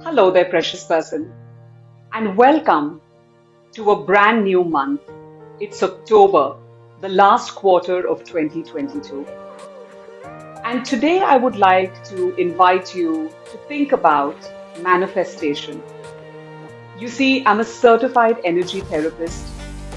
Hello there, precious person, and welcome to a brand new month. It's October, the last quarter of 2022. And today I would like to invite you to think about manifestation. You see, I'm a certified energy therapist,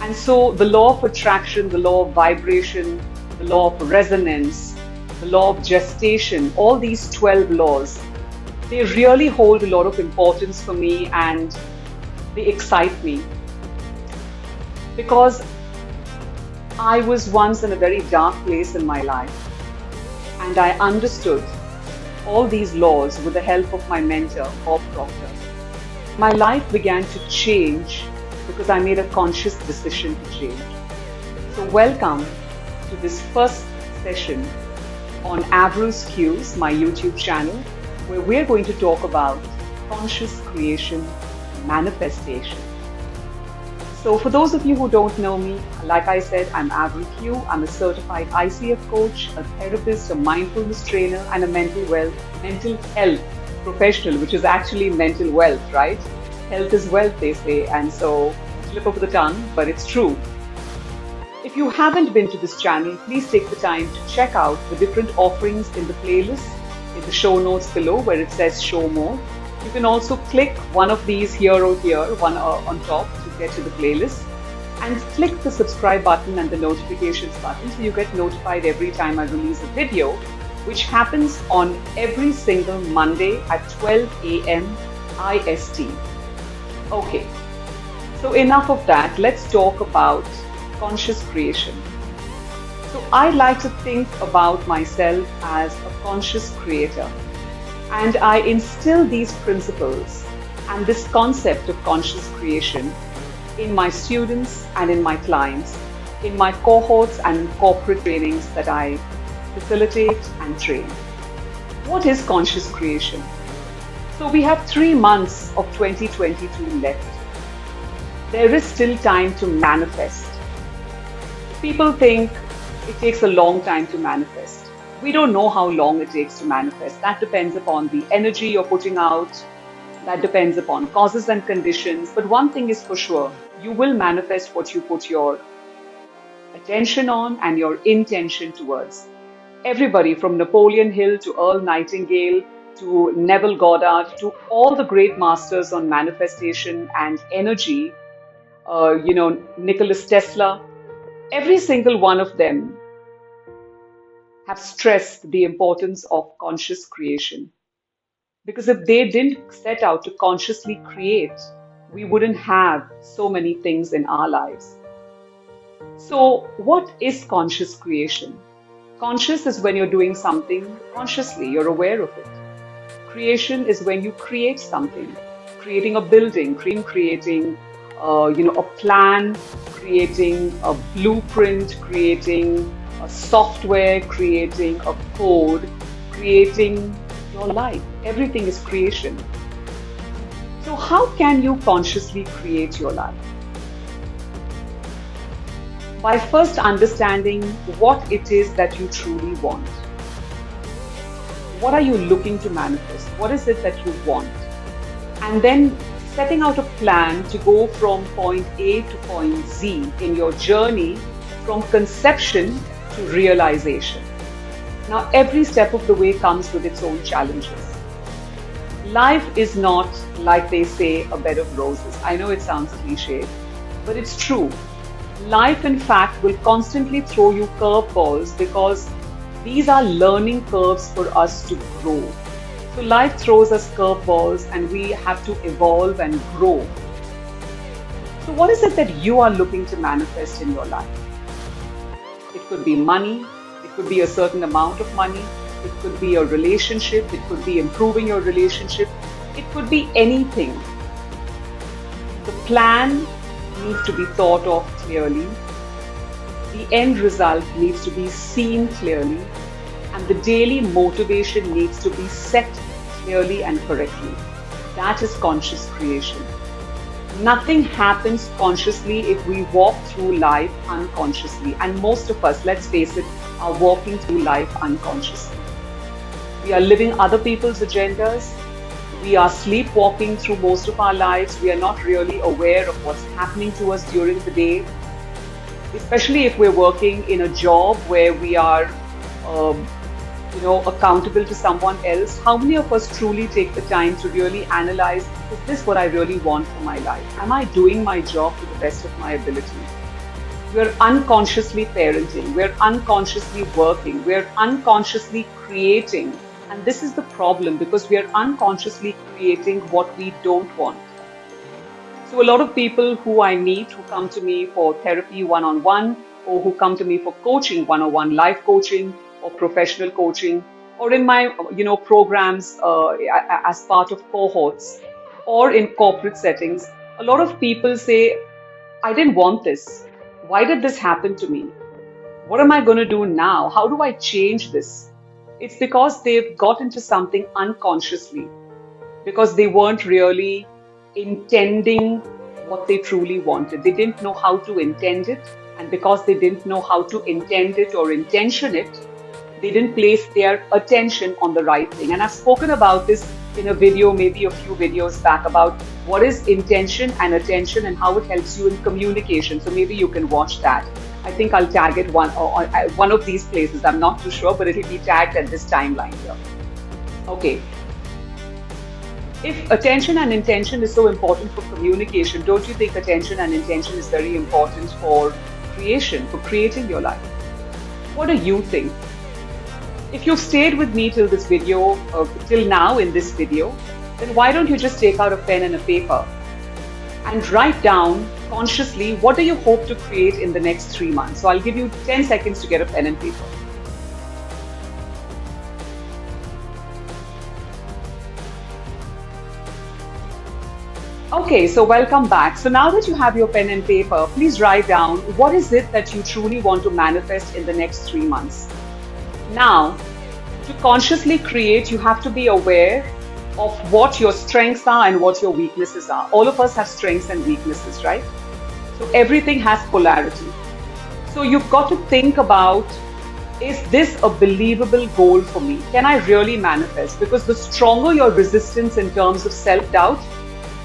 and so the law of attraction, the law of vibration, the law of resonance, the law of gestation, all these 12 laws, they really hold a lot of importance for me and they excite me because I was once in a very dark place in my life and I understood all these laws with the help of my mentor, Bob Proctor. My life began to change because I made a conscious decision to change. So welcome to this first session on Avril Q's, my YouTube channel, where we're going to talk about conscious creation, manifestation. So for those of you who don't know me, like I said, I'm Avril Q. I'm a certified ICF coach, a therapist, a mindfulness trainer, and a mental health professional, which is actually mental wealth, right? Health is wealth, they say, and so slip over the tongue, but it's true. If you haven't been to this channel, please take the time to check out the different offerings in the playlist in the show notes below where it says show more. You can also click one of these here or here, one on top to get to the playlist, and click the subscribe button and the notifications button so you get notified every time I release a video, which happens on every single Monday at 12 a.m. IST. Okay, so enough of that. Let's talk about conscious creation. So I like to think about myself as a conscious creator, and I instill these principles and this concept of conscious creation in my students and in my clients, in my cohorts and corporate trainings that I facilitate and train. What is conscious creation? So we have 3 months of 2022 left. There is still time to manifest. People think it takes a long time to manifest. We don't know how long it takes to manifest. That depends upon the energy you're putting out. That depends upon causes and conditions. But one thing is for sure, you will manifest what you put your attention on and your intention towards. Everybody from Napoleanhill to Earl Nightingale to Neville Goddard to all the great masters on manifestation and energy, Nicholas Tesla, every single one of them have stressed the importance of conscious creation. Because if they didn't set out to consciously create, we wouldn't have so many things in our lives. So what is conscious creation? Conscious is when you're doing something consciously, you're aware of it. Creation is when you create something, creating a building, creating a plan, creating a blueprint, creating a software, creating a code, creating your life. Everything is creation. So how can you consciously create your life? By first understanding what it is that you truly want. What are you looking to manifest? What is it that you want? And then setting out a plan to go from point A to point Z in your journey from conception to realization. Now, every step of the way comes with its own challenges. Life is not, like they say, a bed of roses. I know it sounds cliche, but it's true. Life, in fact, will constantly throw you curveballs because these are learning curves for us to grow. So life throws us curveballs and we have to evolve and grow. So what is it that you are looking to manifest in your life? It could be money, it could be a certain amount of money, it could be a relationship, it could be improving your relationship, it could be anything. The plan needs to be thought of clearly, the end result needs to be seen clearly, and the daily motivation needs to be set clearly and correctly. That is conscious creation. Nothing happens consciously if we walk through life unconsciously. And most of us, let's face it, are walking through life unconsciously. We are living other people's agendas. We are sleepwalking through most of our lives. We are not really aware of what's happening to us during the day, especially if we're working in a job where we are, um, accountable to someone else. How many of us truly take the time to really analyze, is this what I really want for my life? Am I doing my job to the best of my ability? We're unconsciously parenting, we're unconsciously working, we're unconsciously creating. And this is the problem, because we are unconsciously creating what we don't want. So a lot of people who I meet, who come to me for therapy one-on-one, or who come to me for coaching one-on-one, life coaching or professional coaching, or in my programs as part of cohorts or in corporate settings, a lot of people say, I didn't want this. Why did this happen to me? What am I going to do now? How do I change this? It's because they've got into something unconsciously, because they weren't really intending what they truly wanted. They didn't know how to intend it. And because they didn't know how to intend it or intention it, they didn't place their attention on the right thing. And I've spoken about this in a video, maybe a few videos back, about what is intention and attention and how it helps you in communication. So maybe you can watch that. I think I'll tag it one of these places. I'm not too sure, but it'll be tagged at this timeline here. Okay. If attention and intention is so important for communication, don't you think attention and intention is very important for creation, for creating your life? What do you think? If you've stayed with me till this video, till now in this video, then why don't you just take out a pen and a paper and write down consciously, what do you hope to create in the next 3 months? So I'll give you 10 seconds to get a pen and paper. Okay, so welcome back. So now that you have your pen and paper, please write down, what is it that you truly want to manifest in the next 3 months? Now, to consciously create, you have to be aware of what your strengths are and what your weaknesses are. All of us have strengths and weaknesses, right? So everything has polarity. So you've got to think about, is this a believable goal for me? Can I really manifest? Because the stronger your resistance in terms of self-doubt,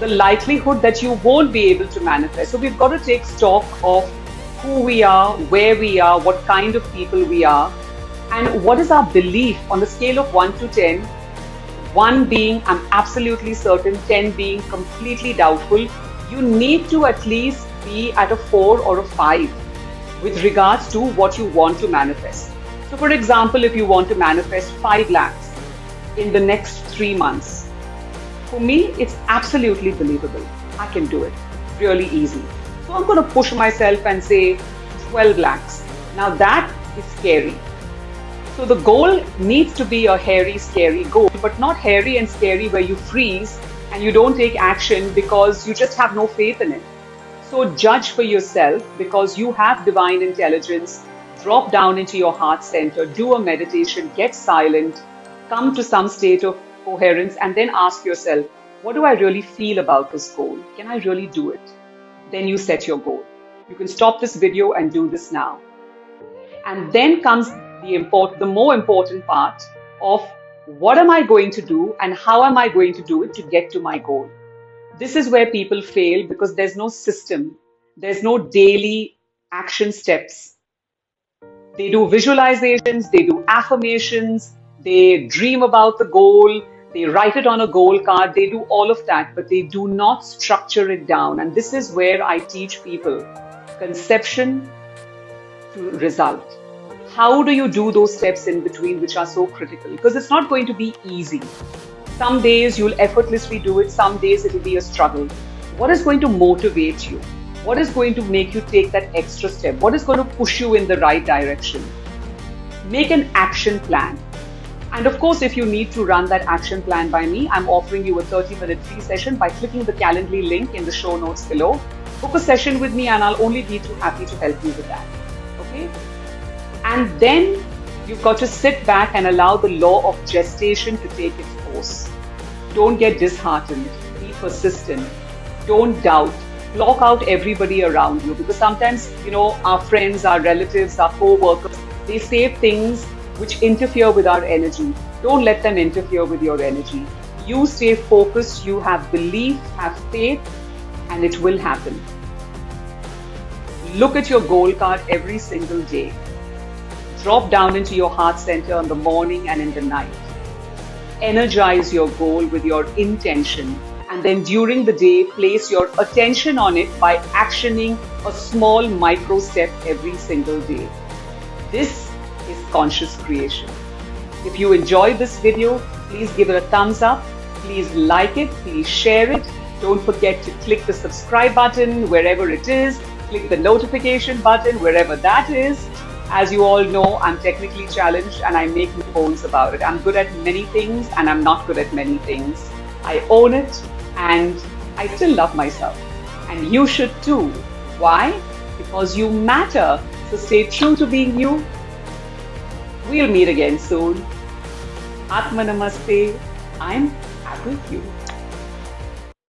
the likelihood that you won't be able to manifest. So we've got to take stock of who we are, where we are, what kind of people we are, and what is our belief on the scale of 1 to 10. 1 being I'm absolutely certain, 10 being completely doubtful. You need to at least be at a 4 or a 5 with regards to what you want to manifest. So for example, if you want to manifest 5 lakhs in the next 3 months, for me, it's absolutely believable. I can do it really easy. So I'm going to push myself and say 12 lakhs. Now that is scary. So the goal needs to be a hairy, scary goal, but not hairy and scary where you freeze and you don't take action because you just have no faith in it. So judge for yourself, because you have divine intelligence. Drop down into your heart center, do a meditation, get silent, come to some state of coherence, and then ask yourself, what do I really feel about this goal? Can I really do it? Then you set your goal. You can stop this video and do this now. And then comes the more important part of, what am I going to do and how am I going to do it to get to my goal? This is where people fail, because there's no system. There's no daily action steps. They do visualizations, they do affirmations, they dream about the goal, they write it on a goal card, they do all of that, but they do not structure it down. And this is where I teach people conception to result. How do you do those steps in between, which are so critical? Because it's not going to be easy. Some days you'll effortlessly do it, some days it'll be a struggle. What is going to motivate you? What is going to make you take that extra step? What is going to push you in the right direction? Make an action plan. And of course, if you need to run that action plan by me, I'm offering you a 30-minute free session by clicking the Calendly link in the show notes below. Book a session with me and I'll only be too happy to help you with that. Okay? And then you've got to sit back and allow the law of gestation to take its course. Don't get disheartened. Be persistent. Don't doubt. Block out everybody around you, because sometimes, our friends, our relatives, our co-workers, they say things which interfere with our energy. Don't let them interfere with your energy. You stay focused, you have belief, have faith, and it will happen. Look at your goal card every single day. Drop down into your heart center in the morning and in the night. Energize your goal with your intention, and then during the day, place your attention on it by actioning a small micro step every single day. This is conscious creation. If you enjoyed this video, please give it a thumbs up. Please like it. Please share it. Don't forget to click the subscribe button wherever it is. Click the notification button wherever that is. As you all know, I'm technically challenged and I make no bones about it. I'm good at many things and I'm not good at many things. I own it and I still love myself. And you should too. Why? Because you matter. So stay true to being you. We'll meet again soon. Atma Namaste. I'm Avril Q.